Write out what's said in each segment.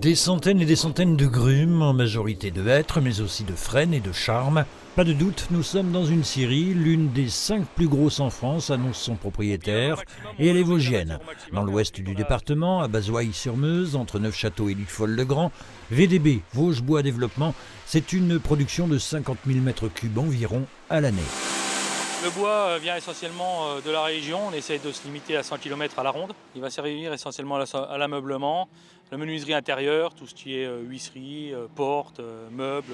Des centaines et des centaines de grumes, en majorité de hêtres, mais aussi de frênes et de charmes. Pas de doute, nous sommes dans une scierie, l'une des 5 plus grosses en France, annonce son propriétaire, et elle est vosgienne. Dans l'ouest du département, à Bazoilles-sur-Meuse, entre Neufchâteau et Lucfolle-le-Grand, VDB, Vosges Bois Développement, c'est une production de 50 000 m3 environ à l'année. Le bois vient essentiellement de la région, on essaie de se limiter à 100 km à la ronde. Il va servir essentiellement à l'ameublement, la menuiserie intérieure, tout ce qui est huisserie, portes, meubles.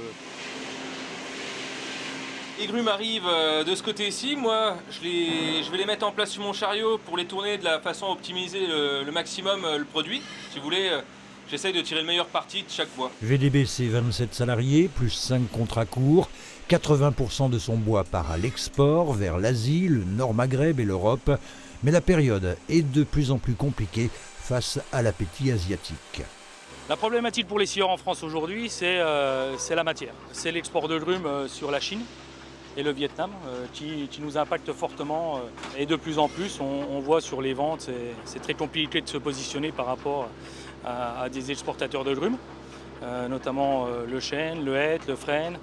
Les grumes arrivent de ce côté-ci, moi je vais les mettre en place sur mon chariot pour les tourner de la façon à optimiser le maximum le produit. Si vous voulez, j'essaye de tirer le meilleur parti de chaque bois. VDB, c'est 27 salariés, plus 5 contrats courts. 80% de son bois part à l'export, vers l'Asie, le Nord Maghreb et l'Europe. Mais la période est de plus en plus compliquée face à l'appétit asiatique. La problématique pour les scieurs en France aujourd'hui, c'est la matière. C'est l'export de grumes sur la Chine et le Vietnam qui nous impacte fortement. Et de plus en plus, on voit sur les ventes, c'est très compliqué de se positionner par rapport à des exportateurs de grumes, notamment le chêne, le hêtre, le frêne,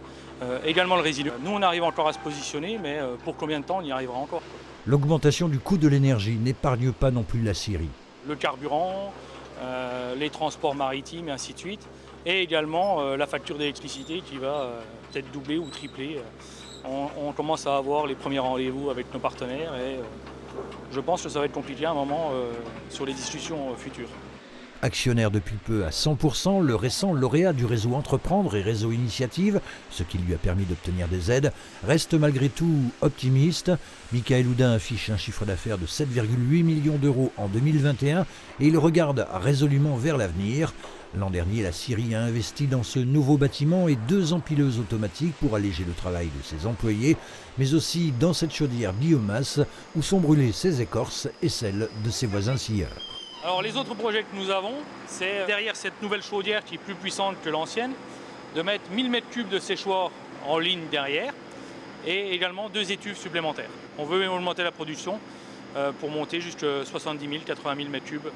également le résineux. Nous, on arrive encore à se positionner, mais pour combien de temps on y arrivera encore ? L'augmentation du coût de l'énergie n'épargne pas non plus la scierie. Le carburant, les transports maritimes et ainsi de suite, et également la facture d'électricité qui va peut-être doubler ou tripler. On commence à avoir les premiers rendez-vous avec nos partenaires et je pense que ça va être compliqué à un moment sur les discussions futures. Actionnaire depuis peu à 100%, le récent lauréat du réseau Entreprendre et réseau Initiative, ce qui lui a permis d'obtenir des aides, reste malgré tout optimiste. Michael Houdin affiche un chiffre d'affaires de 7,8 millions d'euros en 2021 et il regarde résolument vers l'avenir. L'an dernier, la scierie a investi dans ce nouveau bâtiment et 2 empileuses automatiques pour alléger le travail de ses employés, mais aussi dans cette chaudière biomasse où sont brûlées ses écorces et celles de ses voisins scieurs. Alors les autres projets que nous avons, c'est derrière cette nouvelle chaudière qui est plus puissante que l'ancienne, de mettre 1000 m3 de séchoir en ligne derrière et également 2 étuves supplémentaires. On veut augmenter la production pour monter jusqu'à 70 000, 80 000 m3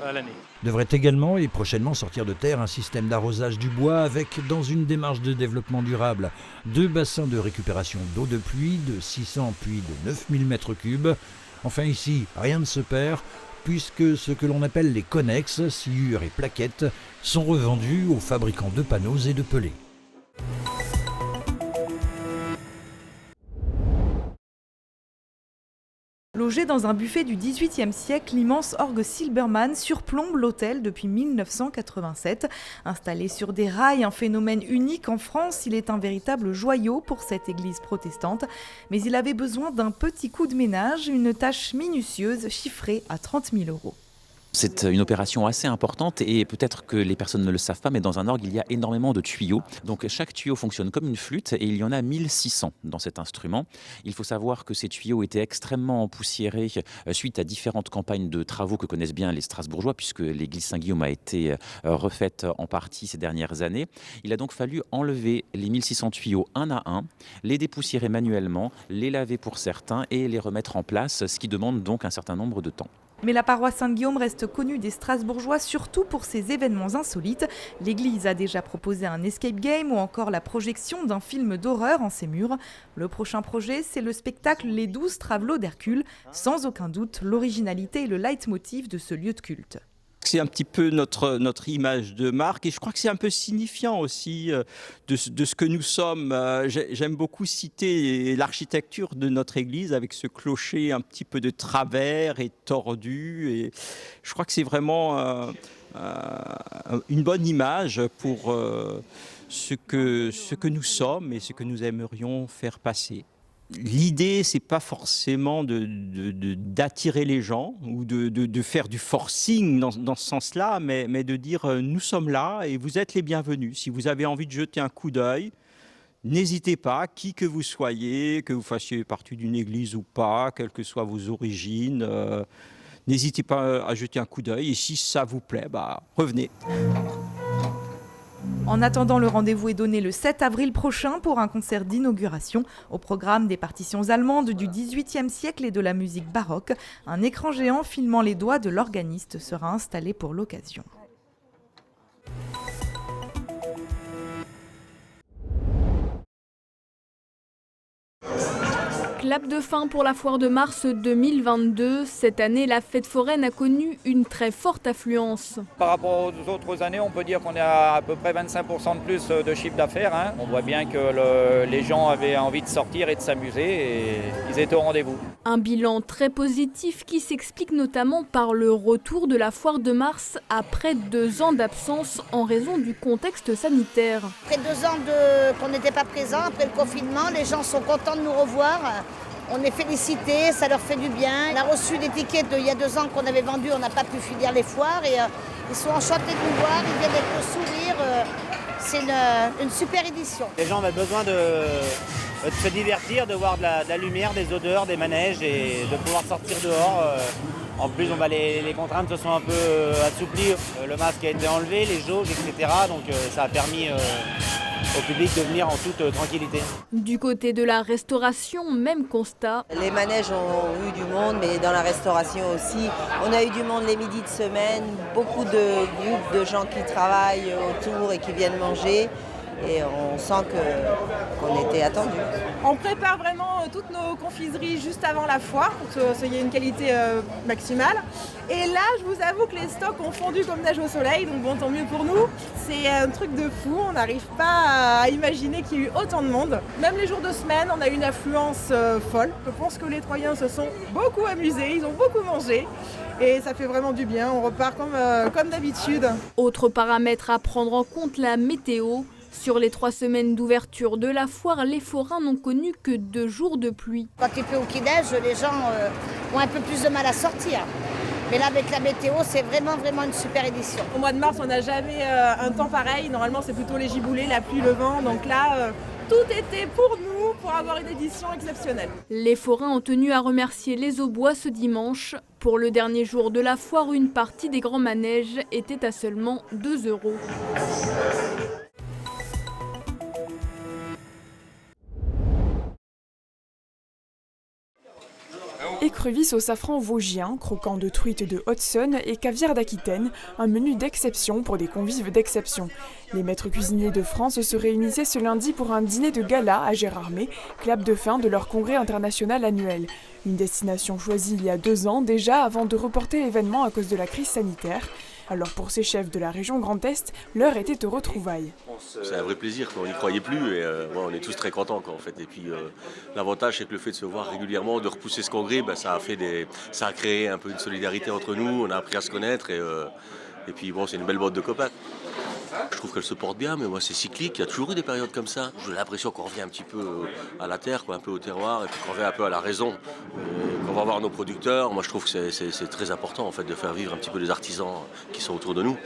à l'année. Devrait également et prochainement sortir de terre un système d'arrosage du bois avec, dans une démarche de développement durable, 2 bassins de récupération d'eau de pluie de 600 puis de 9000 m3. Enfin ici, rien ne se perd, puisque ce que l'on appelle les connexes, sciures et plaquettes, sont revendus aux fabricants de panneaux et de pellets. Logé dans un buffet du XVIIIe siècle, l'immense orgue Silbermann surplombe l'hôtel depuis 1987. Installé sur des rails, un phénomène unique en France, il est un véritable joyau pour cette église protestante. Mais il avait besoin d'un petit coup de ménage, une tâche minutieuse chiffrée à 30 000 €. C'est une opération assez importante et peut-être que les personnes ne le savent pas, mais dans un orgue, il y a énormément de tuyaux. Donc chaque tuyau fonctionne comme une flûte et il y en a 1600 dans cet instrument. Il faut savoir que ces tuyaux étaient extrêmement empoussiérés suite à différentes campagnes de travaux que connaissent bien les Strasbourgeois, puisque l'église Saint-Guillaume a été refaite en partie ces dernières années. Il a donc fallu enlever les 1600 tuyaux un à un, les dépoussiérer manuellement, les laver pour certains et les remettre en place, ce qui demande donc un certain nombre de temps. Mais la paroisse Saint-Guillaume reste connue des Strasbourgeois surtout pour ses événements insolites. L'église a déjà proposé un escape game ou encore la projection d'un film d'horreur en ses murs. Le prochain projet, c'est le spectacle Les 12 Travelots d'Hercule. Sans aucun doute, l'originalité est le leitmotiv de ce lieu de culte. C'est un petit peu notre image de marque et je crois que c'est un peu signifiant aussi de ce que nous sommes. J'aime beaucoup citer l'architecture de notre église avec ce clocher un petit peu de travers et tordu. Et je crois que c'est vraiment une bonne image pour ce que nous sommes et ce que nous aimerions faire passer. L'idée, c'est pas forcément d'attirer les gens ou de faire du forcing dans ce sens-là, mais de dire nous sommes là et vous êtes les bienvenus. Si vous avez envie de jeter un coup d'œil, n'hésitez pas, qui que vous soyez, que vous fassiez partie d'une église ou pas, quelles que soient vos origines, n'hésitez pas à jeter un coup d'œil et si ça vous plaît, revenez. En attendant, le rendez-vous est donné le 7 avril prochain pour un concert d'inauguration. Au programme, des partitions allemandes du XVIIIe siècle et de la musique baroque. Un écran géant filmant les doigts de l'organiste sera installé pour l'occasion. Clap de fin pour la foire de mars 2022. Cette année, la fête foraine a connu une très forte affluence. Par rapport aux autres années, on peut dire qu'on est à peu près 25% de plus de chiffre d'affaires. Hein. On voit bien que les gens avaient envie de sortir et de s'amuser et ils étaient au rendez-vous. Un bilan très positif qui s'explique notamment par le retour de la foire de mars après 2 ans d'absence en raison du contexte sanitaire. Après 2 ans qu'on n'était pas présent, après le confinement, les gens sont contents de nous revoir. On est félicités, ça leur fait du bien. On a reçu des tickets d'il y a 2 ans qu'on avait vendus, on n'a pas pu finir les foires et ils sont enchantés de nous voir, ils viennent avec le sourire. C'est une super édition. Les gens ont besoin de se divertir, de voir de la lumière, des odeurs, des manèges et de pouvoir sortir dehors. En plus, les contraintes se sont un peu assouplies. Le masque a été enlevé, les jauges, etc. Donc ça a permis au public de venir en toute tranquillité. Du côté de la restauration, même constat. Les manèges ont eu du monde, mais dans la restauration aussi. On a eu du monde les midis de semaine, beaucoup de groupes de gens qui travaillent autour et qui viennent manger. Et on sent qu'on était attendus. On prépare vraiment toutes nos confiseries juste avant la foire pour qu'il y ait une qualité maximale. Et là, je vous avoue que les stocks ont fondu comme neige au soleil, donc bon, tant mieux pour nous. C'est un truc de fou, on n'arrive pas à imaginer qu'il y ait eu autant de monde. Même les jours de semaine, on a eu une affluence folle. Je pense que les Troyens se sont beaucoup amusés, ils ont beaucoup mangé. Et ça fait vraiment du bien, on repart comme d'habitude. Autre paramètre à prendre en compte, la météo. Sur les 3 semaines d'ouverture de la foire, les forains n'ont connu que 2 jours de pluie. Quand il pleut ou qu'il neige, les gens ont un peu plus de mal à sortir. Mais là, avec la météo, c'est vraiment une super édition. Au mois de mars, on n'a jamais un temps pareil. Normalement, c'est plutôt les giboulées, la pluie, le vent. Donc là, tout était pour nous, pour avoir une édition exceptionnelle. Les forains ont tenu à remercier les Aubois ce dimanche. Pour le dernier jour de la foire, une partie des grands manèges était à seulement 2 €. Écrevisses au safran vosgien, croquants de truite de Haute-Saône et caviar d'Aquitaine, un menu d'exception pour des convives d'exception. Les maîtres cuisiniers de France se réunissaient ce lundi pour un dîner de gala à Gérardmer, clap de fin de leur congrès international annuel. Une destination choisie il y a 2 ans déjà avant de reporter l'événement à cause de la crise sanitaire. Alors pour ces chefs de la région Grand Est, l'heure était aux retrouvailles. C'est un vrai plaisir, on n'y croyait plus et on est tous très contents en fait. Et puis l'avantage c'est que le fait de se voir régulièrement, de repousser ce congrès, ça a créé un peu une solidarité entre nous, on a appris à se connaître et puis bon, c'est une belle bande de copains. Je trouve qu'elle se porte bien, mais moi c'est cyclique, il y a toujours eu des périodes comme ça. J'ai l'impression qu'on revient un petit peu à la terre, un peu au terroir, et puis qu'on revient un peu à la raison. Qu'on va voir nos producteurs, moi je trouve que c'est très important en fait, de faire vivre un petit peu les artisans qui sont autour de nous.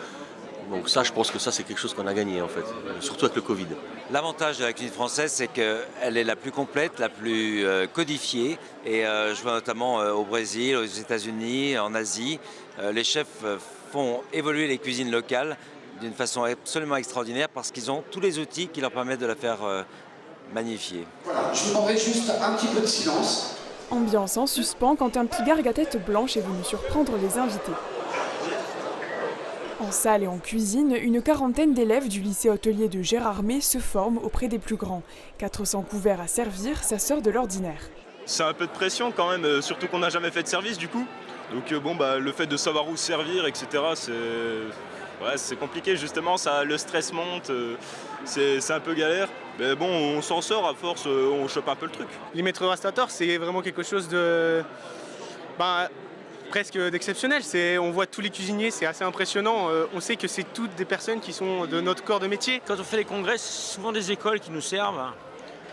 Donc ça, je pense que ça c'est quelque chose qu'on a gagné en fait, surtout avec le Covid. L'avantage de la cuisine française, c'est qu'elle est la plus complète, la plus codifiée. Et je vois notamment au Brésil, aux États-Unis, en Asie, les chefs font évoluer les cuisines locales d'une façon absolument extraordinaire parce qu'ils ont tous les outils qui leur permettent de la faire magnifier. Voilà, je vous demanderai juste un petit peu de silence. Ambiance en suspens quand un petit gargue à tête blanche est venu surprendre les invités. En salle et en cuisine, une 40aine d'élèves du lycée hôtelier de Gérardmer se forment auprès des plus grands. 400 couverts à servir, ça sort de l'ordinaire. C'est un peu de pression quand même, surtout qu'on n'a jamais fait de service du coup. Donc le fait de savoir où servir, etc., c'est compliqué justement, le stress monte, c'est un peu galère. Mais bon, on s'en sort à force, on chope un peu le truc. Les maîtres restaurateurs, c'est vraiment quelque chose de presque d'exceptionnel. On voit tous les cuisiniers, c'est assez impressionnant. On sait que c'est toutes des personnes qui sont de notre corps de métier. Quand on fait les congrès, c'est souvent des écoles qui nous servent,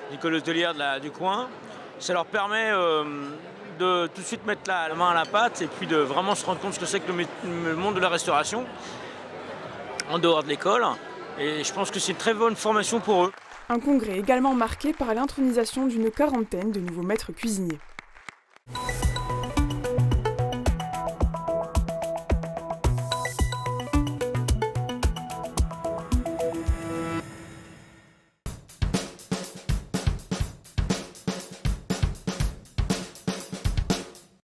l'école hôtelière du coin. Ça leur permet de tout de suite mettre la main à la pâte et puis de vraiment se rendre compte ce que c'est que le monde de la restauration en dehors de l'école. Et je pense que c'est une très bonne formation pour eux. Un congrès également marqué par l'intronisation d'une 40aine de nouveaux maîtres cuisiniers.